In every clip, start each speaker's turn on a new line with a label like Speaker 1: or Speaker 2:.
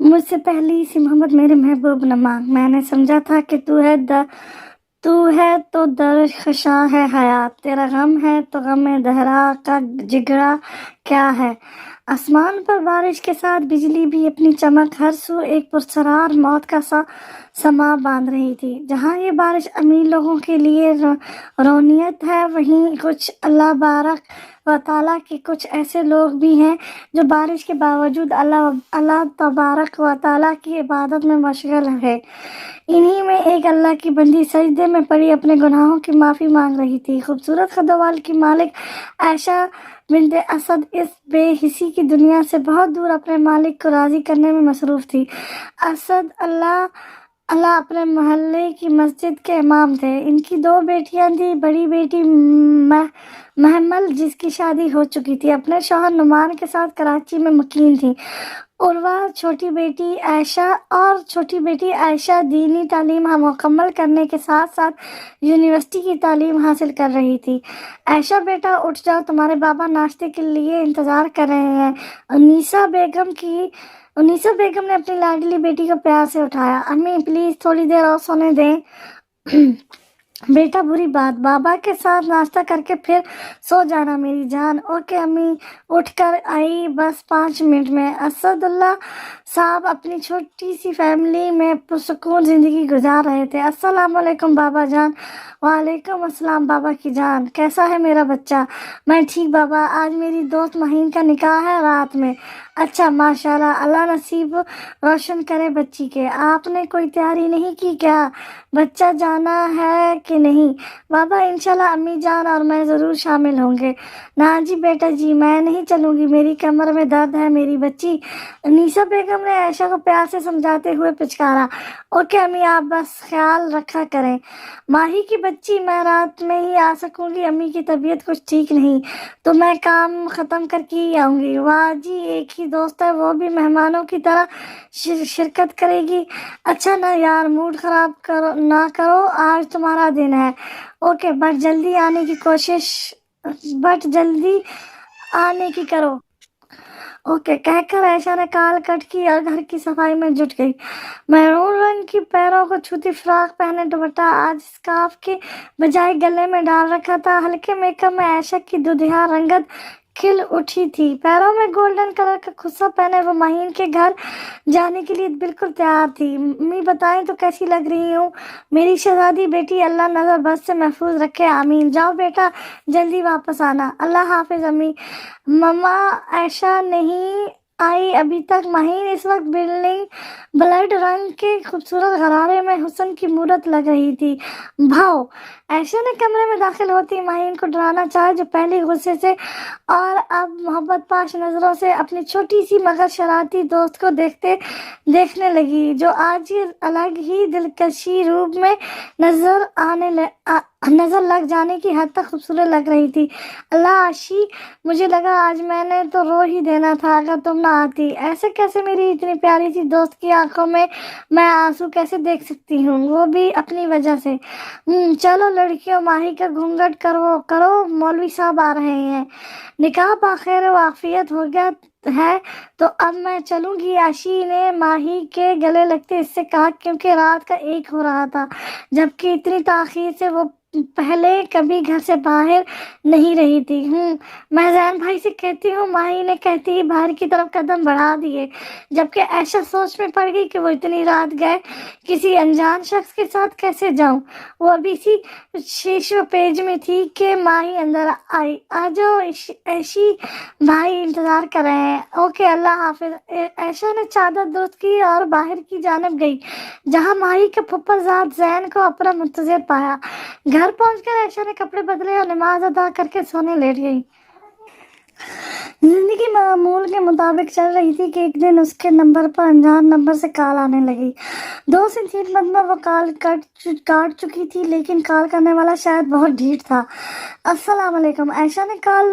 Speaker 1: مجھ سے پہلی سی محبت میرے محبوب نہ مانگ، میں نے سمجھا تھا کہ تو ہے تو درخشاں ہے حیات، تیرا غم ہے تو غم دہرا کا جگرا کیا ہے۔ آسمان پر بارش کے ساتھ بجلی بھی اپنی چمک ہر سو ایک پرسرار موت کا سما باندھ رہی تھی۔ جہاں یہ بارش امیر لوگوں کے لیے رونیت ہے، وہیں کچھ اللہ بارک و تعالیٰ کے کچھ ایسے لوگ بھی ہیں جو بارش کے باوجود اللہ تبارک و تعالیٰ کی عبادت میں مشغول ہے۔ انہی میں ایک اللہ کی بندی سجدے میں پڑی اپنے گناہوں کی معافی مانگ رہی تھی۔ خوبصورت خدوال کی مالک عائشہ بنت اسد اس بے حسی کی دنیا سے بہت دور اپنے مالک کو راضی کرنے میں مصروف تھی۔ اسد اللہ اپنے محلے کی مسجد کے امام تھے۔ ان کی 2 بیٹیاں تھیں۔ بڑی بیٹی محمل جس کی شادی ہو چکی تھی، اپنے شوہر نعمان کے ساتھ کراچی میں مقیم تھی۔ عروہ چھوٹی بیٹی عائشہ دینی تعلیم مکمل کرنے کے ساتھ ساتھ یونیورسٹی کی تعلیم حاصل کر رہی تھی۔ عائشہ بیٹا اٹھ جاؤ، تمہارے بابا ناشتے کے لیے انتظار کر رہے ہیں۔ انیسہ بیگم نے اپنی لاڈلی بیٹی کو پیار سے اٹھایا۔ امی پلیز تھوڑی دیر اور سونے دیں۔ بیٹا بری بات، بابا کے ساتھ ناشتہ کر کے پھر سو جانا میری جان۔ اوکے امی، اٹھ کر آئی بس 5 منٹ میں۔ اسد اللہ صاحب اپنی چھوٹی سی فیملی میں پرسکون زندگی گزار رہے تھے۔ السلام علیکم بابا جان۔ وعلیکم السلام بابا کی جان، کیسا ہے میرا بچہ؟ میں ٹھیک بابا، آج میری دوست مہین کا نکاح ہے رات میں۔ اچھا ماشاءاللہ، اللہ نصیب روشن کرے بچی کے۔ آپ نے کوئی تیاری نہیں کی کیا؟ بچہ جانا ہے کہ نہیں؟ بابا انشاءاللہ امی جان اور میں ضرور شامل ہوں گے۔ نا جی بیٹا جی، میں نہیں چلوں گی، میری کمر میں درد ہے میری بچی۔ انیسہ بیگم نے عائشہ کو پیار سے سمجھاتے ہوئے پچکارا۔ اوکے امی، آپ بس خیال رکھا کریں۔ ماہی کی بچی، میں رات میں ہی آ سکوں گی، امی کی طبیعت کچھ ٹھیک نہیں تو میں کام ختم کر کے ہی آؤں گی۔ واہ جی، ایک ہی دوست ہے، وہ بھی مہمانوں کی طرح شرکت کرے گی۔ اچھا نا یار، موڈ خراب نہ کرو، آج تمہارا دن ہے۔ اوکے، بٹ جلدی آنے کی کرو۔ اوکے کہہ کر عائشہ نے کال کٹ کی اور گھر کی صفائی میں جٹ گئی۔ میرون رنگ کی پیروں کو چھوتی فراق پہنے دوپٹہ آج اسکارف کے بجائے گلے میں ڈال رکھا تھا۔ ہلکے میک اپ میں عائشہ کی دودھیا رنگت کھل اٹھی تھی۔ پیروں میں گولڈن کلر کا خصہ پہنے وہ مہین کے گھر جانے کے لیے بالکل تیار تھی۔ امی بتائیں تو کیسی لگ رہی ہوں میری شہزادی بیٹی؟ اللہ نظر بد سے محفوظ رکھے، آمین۔ جاؤ بیٹا، جلدی واپس آنا۔ اللہ حافظ امی۔ مما عائشہ نہیں آئی ابھی تک؟ مہین اس وقت بلڈ رنگ کے خوبصورت غرارے میں حسن کی مورت لگ رہی تھی۔ بھاؤ! عائشہ نے کمرے میں داخل ہوتی مہین کو ڈرانا چاہا، جو پہلے غصے سے اور اب محبت پاش نظروں سے اپنی چھوٹی سی مگر شرارتی دوست کو دیکھنے لگی، جو آج الگ ہی دلکشی روپ میں نظر لگ جانے کی حد تک خوبصورت لگ رہی تھی۔ اللہ عاشی، مجھے لگا آج میں نے تو رو ہی دینا تھا اگر تم نہ آتی۔ ایسے کیسے؟ میری اتنی پیاری سی دوست کی آنکھوں میں آنسو کیسے دیکھ سکتی ہوں، وہ بھی اپنی وجہ سے۔ چلو لڑکیوں، ماہی کا گھونگھٹ کرو، مولوی صاحب آ رہے ہیں۔ نکاح بخیر و عافیت ہو گیا ہے تو اب میں چلوں گی، عاشی نے ماہی کے گلے لگتے اس سے کہا، کیونکہ رات کا 1 ہو رہا تھا، جبکہ اتنی تاخیر سے وہ پہلے کبھی گھر سے باہر نہیں رہی تھی۔ میں زین بھائی سے کہتی ہوں، ماہی نے کہتے ہی باہر کی طرف قدم بڑھا دیے، جبکہ عائشہ سوچ میں پڑ گئی کہ وہ اتنی رات گئے کسی انجان شخص کے ساتھ کیسے جاؤں۔ وہ ابھی اسی شیشو پیج میں تھی کہ ماہی اندر آئی۔ آ جاؤ عائشی بھائی، انتظار کر رہے ہیں۔ اوکے، اللہ حافظ۔ عائشہ نے چادر درست کی اور باہر کی جانب گئی، جہاں ماہی کے پھپھر زاد زین کو اپنا منتظر پایا۔ گھر پہنچ کر عائشہ نے کپڑے بدلے اور نماز ادا کر کے سونے لیٹ گئی۔ زندگی معمول کے مطابق چل رہی تھی کہ ایک دن اس کے نمبر پر انجان نمبر سے کال آنے لگی۔ 2 سے 3 مرتبہ وہ کال کاٹ چکی تھی، لیکن کال کرنے والا شاید بہت ڈھیٹ تھا۔ السلام علیکم۔ عائشہ نے کال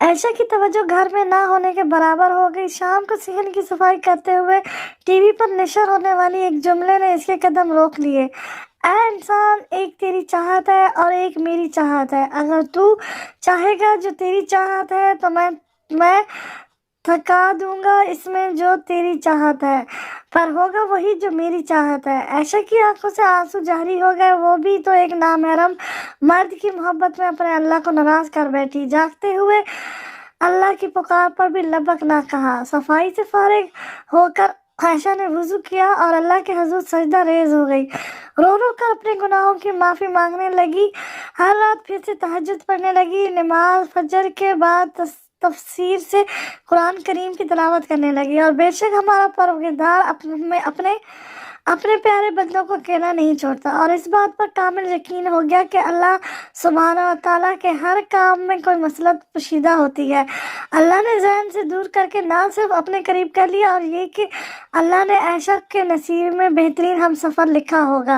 Speaker 1: عائشہ کی توجہ گھر میں نہ ہونے کے برابر ہو گئی۔ شام کو صحن کی صفائی کرتے ہوئے ٹی وی پر نشر ہونے والی ایک جملے نے اس کے قدم روک لیے۔ اے انسان، ایک تیری چاہت ہے اور ایک میری چاہت ہے۔ اگر تو چاہے گا جو تیری چاہت ہے تو میں تھکا دوں گا اس میں جو تیری چاہت ہے، پر ہوگا وہی جو میری چاہت ہے۔ عائشہ کی آنکھوں سے آنسو جاری ہو گئے۔ وہ بھی تو ایک نامحرم مرد کی محبت میں اپنے اللہ کو ناراض کر بیٹھی۔ جاگتے ہوئے اللہ کی پکار پر بھی لبک نہ کہا۔ صفائی سے فارغ ہو کر عائشہ نے وضو کیا اور اللہ کے حضور سجدہ ریز ہو گئی۔ رو رو کر اپنے گناہوں کی معافی مانگنے لگی۔ ہر رات پھر سے تہجد پڑھنے لگی۔ نماز فجر کے بعد تفسیر سے قرآن کریم کی تلاوت کرنے لگی۔ اور بے شک ہمارا پروردگار اپنے پیارے بندوں کو اکیلا نہیں چھوڑتا، اور اس بات پر کامل یقین ہو گیا کہ اللہ سبحانہ و تعالیٰ کے ہر کام میں کوئی مصلحت پوشیدہ ہوتی ہے۔ اللہ نے ذہن سے دور کر کے نہ صرف اپنے قریب کر لیا، اور یہ کہ اللہ نے عائشہ کے نصیب میں بہترین ہم سفر لکھا ہوگا۔